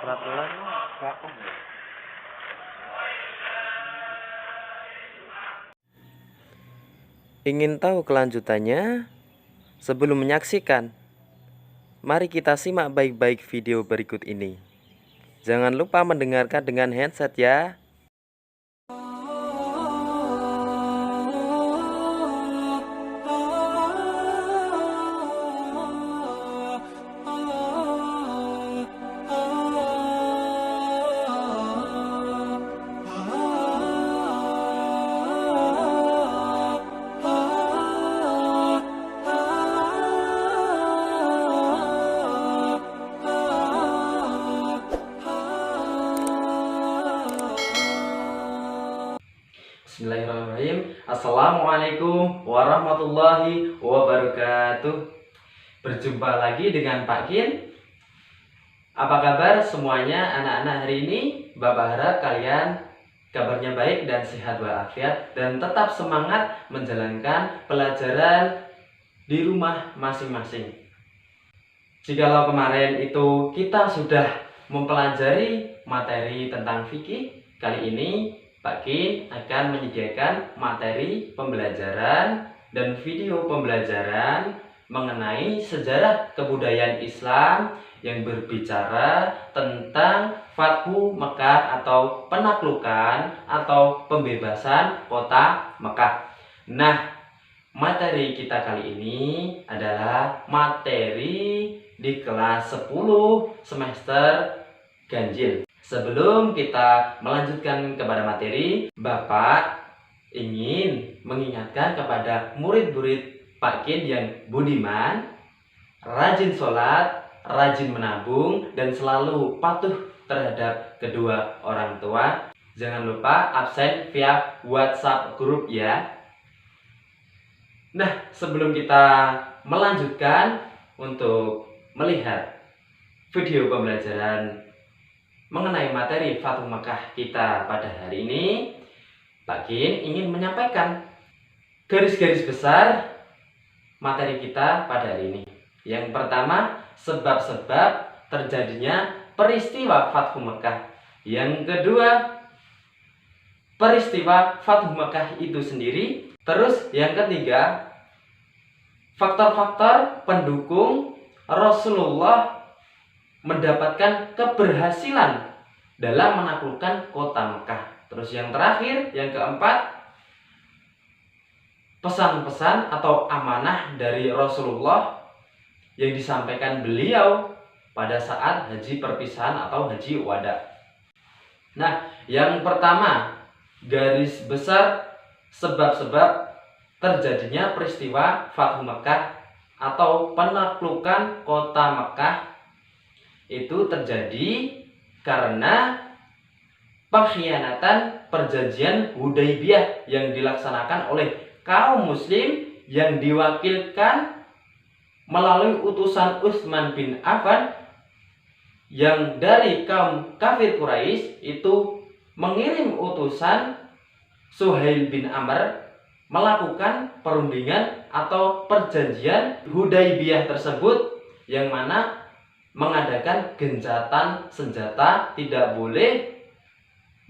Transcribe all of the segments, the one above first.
Peraturan Kak. Ingin tahu kelanjutannya? Sebelum menyaksikan, mari kita simak baik-baik video berikut ini. Jangan lupa mendengarkan dengan headset ya. Bismillahirrahmanirrahim. Assalamualaikum warahmatullahi wabarakatuh. Berjumpa lagi dengan Pak Kin. Apa kabar semuanya anak-anak hari ini? Bapak harap kalian kabarnya baik dan sehat walafiat dan tetap semangat menjalankan pelajaran di rumah masing-masing. Jikalau kemarin itu kita sudah mempelajari materi tentang fikih, kali ini Pak Kin akan menyediakan materi pembelajaran dan video pembelajaran mengenai sejarah kebudayaan Islam yang berbicara tentang Fathu Mekah atau penaklukan atau pembebasan kota Mekah. Nah, materi kita kali ini adalah materi di kelas 10 semester ganjil. Sebelum kita melanjutkan kepada materi, Bapak ingin mengingatkan kepada murid-murid Pak Kin yang budiman, rajin sholat, rajin menabung, dan selalu patuh terhadap kedua orang tua. Jangan lupa absen via WhatsApp grup ya. Nah, sebelum kita melanjutkan untuk melihat video pembelajaran mengenai materi Fathu Mekah kita pada hari ini, Pak Kin ingin menyampaikan garis-garis besar materi kita pada hari ini. Yang pertama, sebab-sebab terjadinya peristiwa Fathu Mekah. Yang kedua, peristiwa Fathu Mekah itu sendiri. Terus yang ketiga, faktor-faktor pendukung Rasulullah mendapatkan keberhasilan dalam menaklukkan kota Mekah. Terus yang terakhir, yang keempat, pesan-pesan atau amanah dari Rasulullah yang disampaikan beliau pada saat haji perpisahan atau haji wada. Nah, yang pertama, garis besar sebab-sebab terjadinya peristiwa Fathu Mekah atau penaklukan kota Mekah itu terjadi karena pengkhianatan perjanjian Hudaybiyah yang dilaksanakan oleh kaum muslim yang diwakilkan melalui utusan Utsman bin Affan yang dari kaum kafir Quraisy itu mengirim utusan Suhail bin Amr melakukan perundingan atau perjanjian Hudaybiyah tersebut yang mana mengadakan gencatan senjata, tidak boleh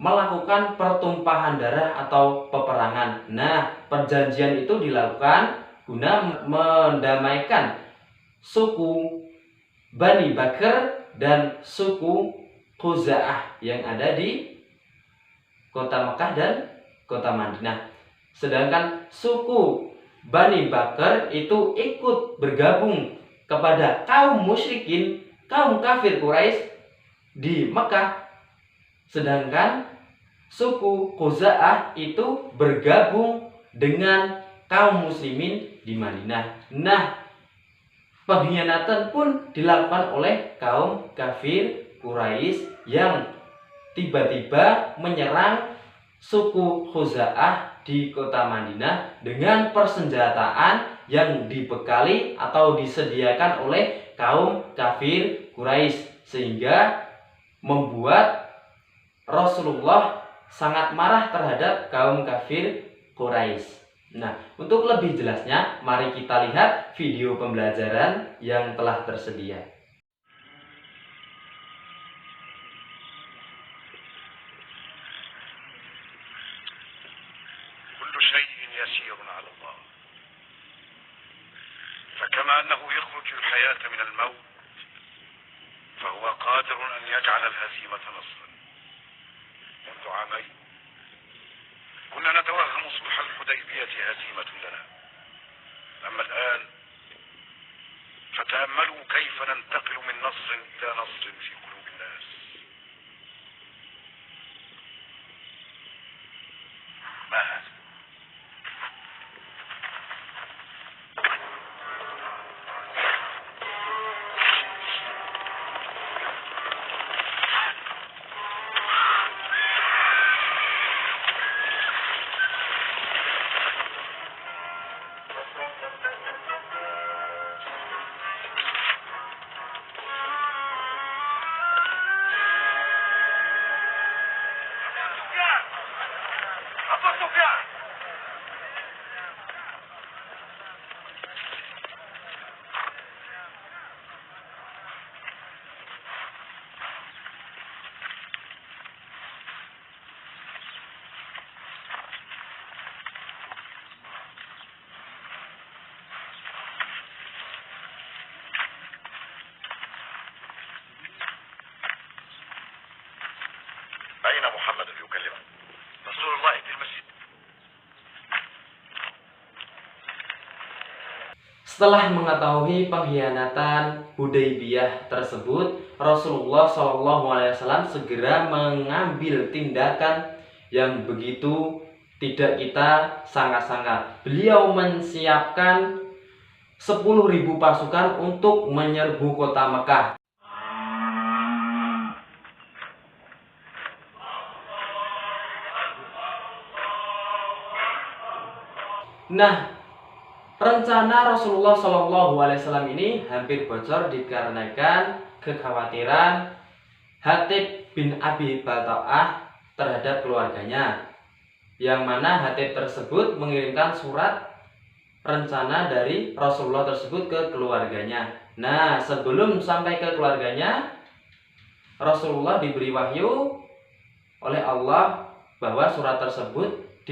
melakukan pertumpahan darah atau peperangan. Nah, perjanjian itu dilakukan guna mendamaikan suku Bani Bakr dan suku Khuza'ah yang ada di kota Mekah dan kota Madinah. Sedangkan suku Bani Bakr itu ikut bergabung kepada kaum musyrikin, kaum kafir Quraisy di Mekah. Sedangkan suku Khuza'ah itu bergabung dengan kaum muslimin di Madinah. Nah, pengkhianatan pun dilakukan oleh kaum kafir Quraisy yang tiba-tiba menyerang suku Khuza'ah di kota Madinah dengan persenjataan yang dibekali atau disediakan oleh kaum kafir Quraisy, sehingga membuat Rasulullah sangat marah terhadap kaum kafir Quraisy. Nah, untuk lebih jelasnya, mari kita lihat video pembelajaran yang telah tersedia. يخرج الحياة من الموت فهو قادر أن يجعل الهزيمة نصرا. منذ عامين كنا نتوهم صلح الحديبية هزيمة لنا، أما الآن فتأملوا كيف ننتقل من نصر إلى نصر في قلوب الناس. ما هذا؟ أين محمد يكلمه؟ رسول الله في المسجد. Setelah mengetahui pengkhianatan Hudaybiyah tersebut, Rasulullah SAW segera mengambil tindakan yang begitu tidak kita sangka-sangka. Beliau menyiapkan 10.000 pasukan untuk menyerbu kota Mekah. Nah, rencana Rasulullah SAW ini hampir bocor dikarenakan kekhawatiran Hatib bin Abi Balta'ah terhadap keluarganya, yang mana Hatib tersebut mengirimkan surat rencana dari Rasulullah tersebut ke keluarganya. Nah, sebelum sampai ke keluarganya, Rasulullah diberi wahyu oleh Allah bahwa surat tersebut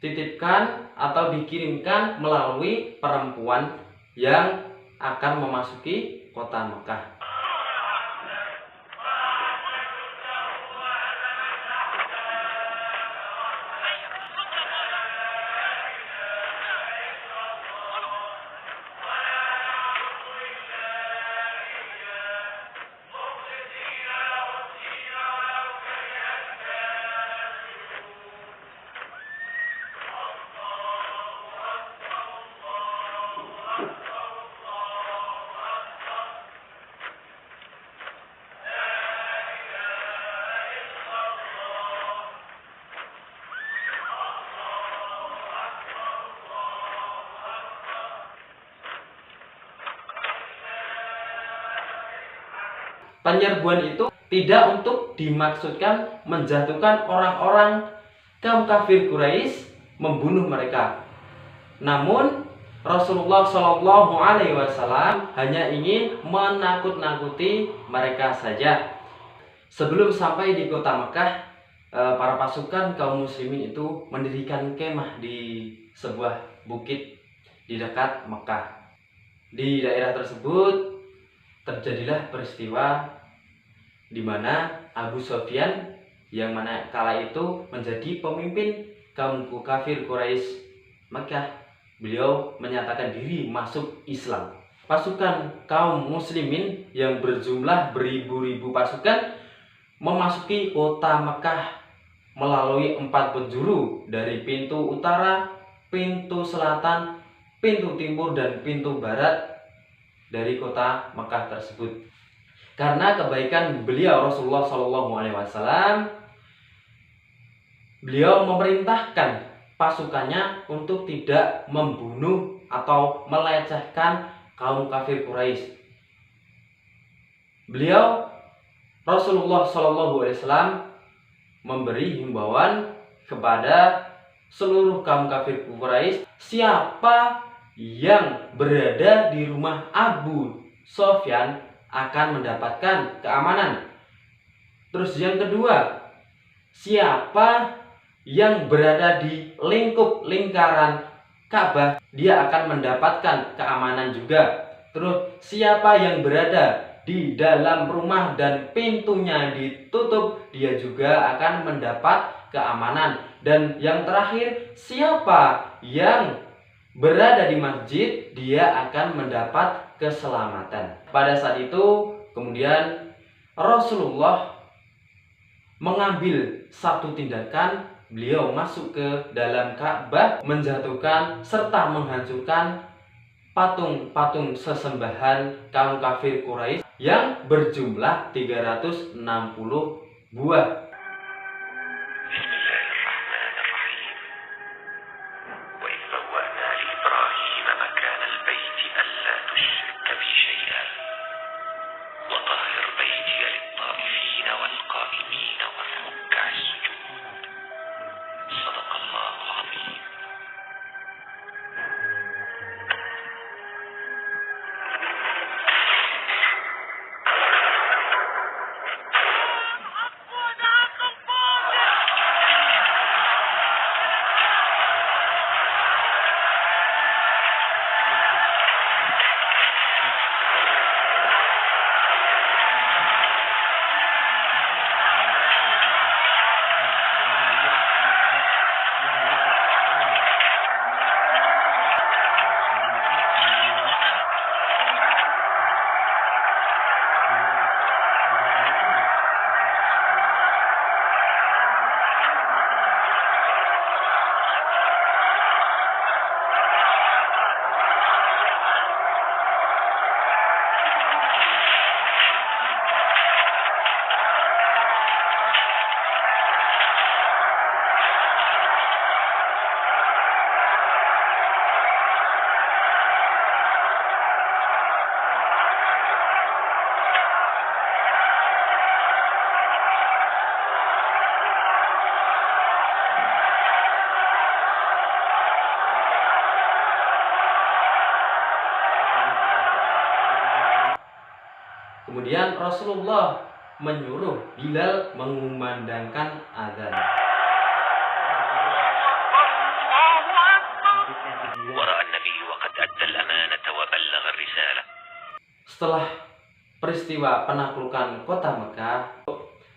dititipkan atau dikirimkan melalui perempuan yang akan memasuki kota Mekah. Penyerbuan itu tidak untuk dimaksudkan menjatuhkan orang-orang kaum kafir Quraisy, membunuh mereka. Namun Rasulullah SAW hanya ingin menakut-nakuti mereka saja. Sebelum sampai di kota Mekah, para pasukan kaum muslimin itu mendirikan kemah di sebuah bukit di dekat Mekah. Di daerah tersebut terjadilah peristiwa di mana Abu Sufyan, yang mana kala itu menjadi pemimpin kaum kafir Quraisy Mekah, beliau menyatakan diri masuk Islam. Pasukan kaum muslimin yang berjumlah beribu-ribu pasukan memasuki kota Mekah melalui 4 penjuru, dari pintu utara, pintu selatan, pintu timur, dan pintu barat dari kota Mekah tersebut. Karena kebaikan beliau Rasulullah SAW, beliau memerintahkan pasukannya untuk tidak membunuh atau melecehkan kaum kafir Quraisy. Beliau Rasulullah SAW memberi himbauan kepada seluruh kaum kafir Quraisy, siapa yang berada di rumah Abu Sufyan akan mendapatkan keamanan. Terus yang kedua, siapa yang berada di lingkup lingkaran Ka'bah, dia akan mendapatkan keamanan juga. Terus siapa yang berada di dalam rumah dan pintunya ditutup, dia juga akan mendapat keamanan. Dan yang terakhir, siapa yang berada di masjid, dia akan mendapat keselamatan. Pada saat itu, kemudian Rasulullah mengambil satu tindakan. Beliau masuk ke dalam Ka'bah, menjatuhkan serta menghancurkan patung-patung sesembahan kaum kafir Quraisy yang berjumlah 360 buah. Kemudian Rasulullah menyuruh Bilal mengumandangkan azan. Setelah peristiwa penaklukan kota Mekah,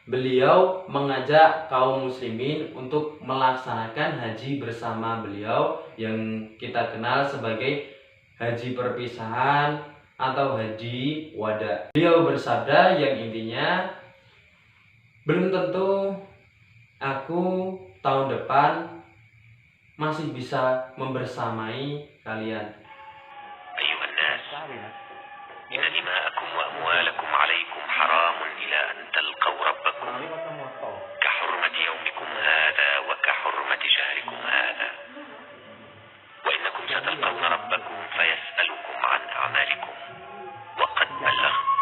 beliau mengajak kaum muslimin untuk melaksanakan haji bersama beliau yang kita kenal sebagai haji perpisahan atau haji wada. Beliau bersabda yang intinya, belum tentu aku tahun depan masih bisa membersamai kalian. Ayuhan nas, inna dima'akum wa amwalakum alaykum haramun ila an talqaw rabbakum ka hurmati yawmikum hadha wa ka hurmati shahrikum hadha wa innakum satalqawna rabbakum fayas'alukum an a'malikum wa qad ballaghtu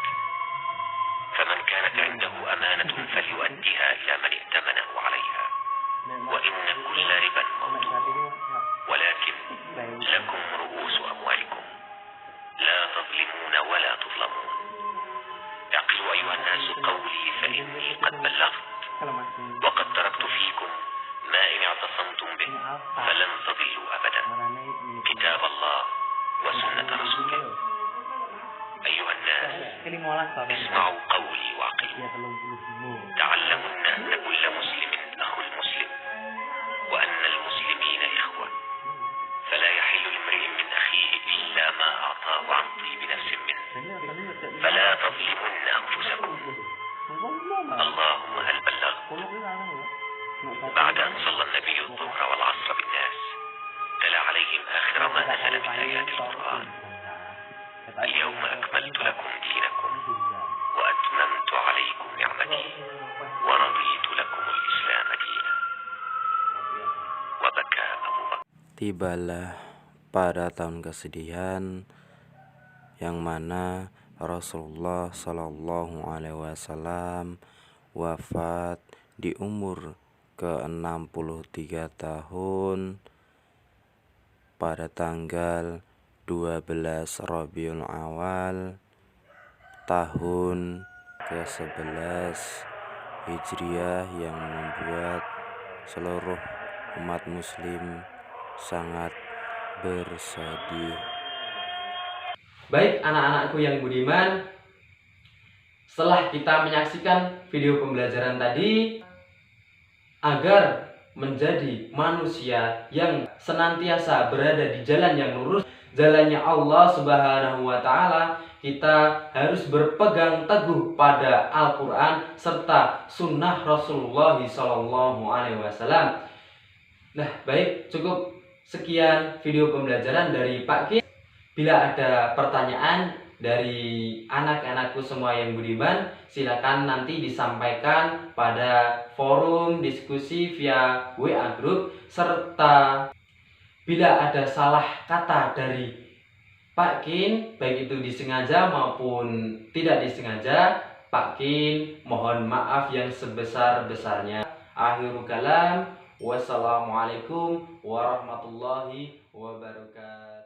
faman kanat 'indahu amanatun falyu'addiha ila man i'tamanahu 'alayha wa inna kulla riban mawdu'un walakin lakum ru'usu amwalikum la tadlimuna wa la tudlamun. اعقلوا أيها الناس قولي فإني قد بلغت وقد تركت فيكم ما إن اعتصمتم به فلن تضلوا أبدا كتاب الله وسنة رسوله. أيها الناس اسمعوا قولي وعقلوا تعلموا أن كل مسلم أخو المسلم وأن المسلمين إخوة فلا يحل لامرئ من أخيه إلا ما أعطاه عن طيب نفس منه فلا تظلمن أنفسكم. اللهم هل بلغت؟ بعد أن صلى النبي الظهر والعصر بالناس تلا عليهم آخر ما نزل من آيات القرآن اليوم أكملت لكم دينكم وأتممت عليكم نعمتي ورضيت لكم الإسلام دينا. وبكى أبو بكر. Tibalah pada tahun kesedihan yang mana Rasulullah Shallallahu Alaihi Wasallam wafat di umur ke-63 tahun pada tanggal 12 Rabiul Awal tahun ke-11 Hijriah, yang membuat seluruh umat muslim sangat bersedih. Baik anak-anakku yang budiman, setelah kita menyaksikan video pembelajaran tadi, agar menjadi manusia yang senantiasa berada di jalan yang lurus, jalannya Allah Subhanahu wa Ta'ala, kita harus berpegang teguh pada Al-Quran serta sunnah Rasulullah SAW. Nah, baik, cukup sekian video pembelajaran dari Pak Ki. Bila ada pertanyaan dari anak-anakku semua yang budiman, silakan nanti disampaikan pada forum diskusi via WA Group, serta bila ada salah kata dari Pak Kin, baik itu disengaja maupun tidak disengaja, Pak Kin mohon maaf yang sebesar-besarnya. Akhirul kalam, wassalamualaikum warahmatullahi wabarakatuh.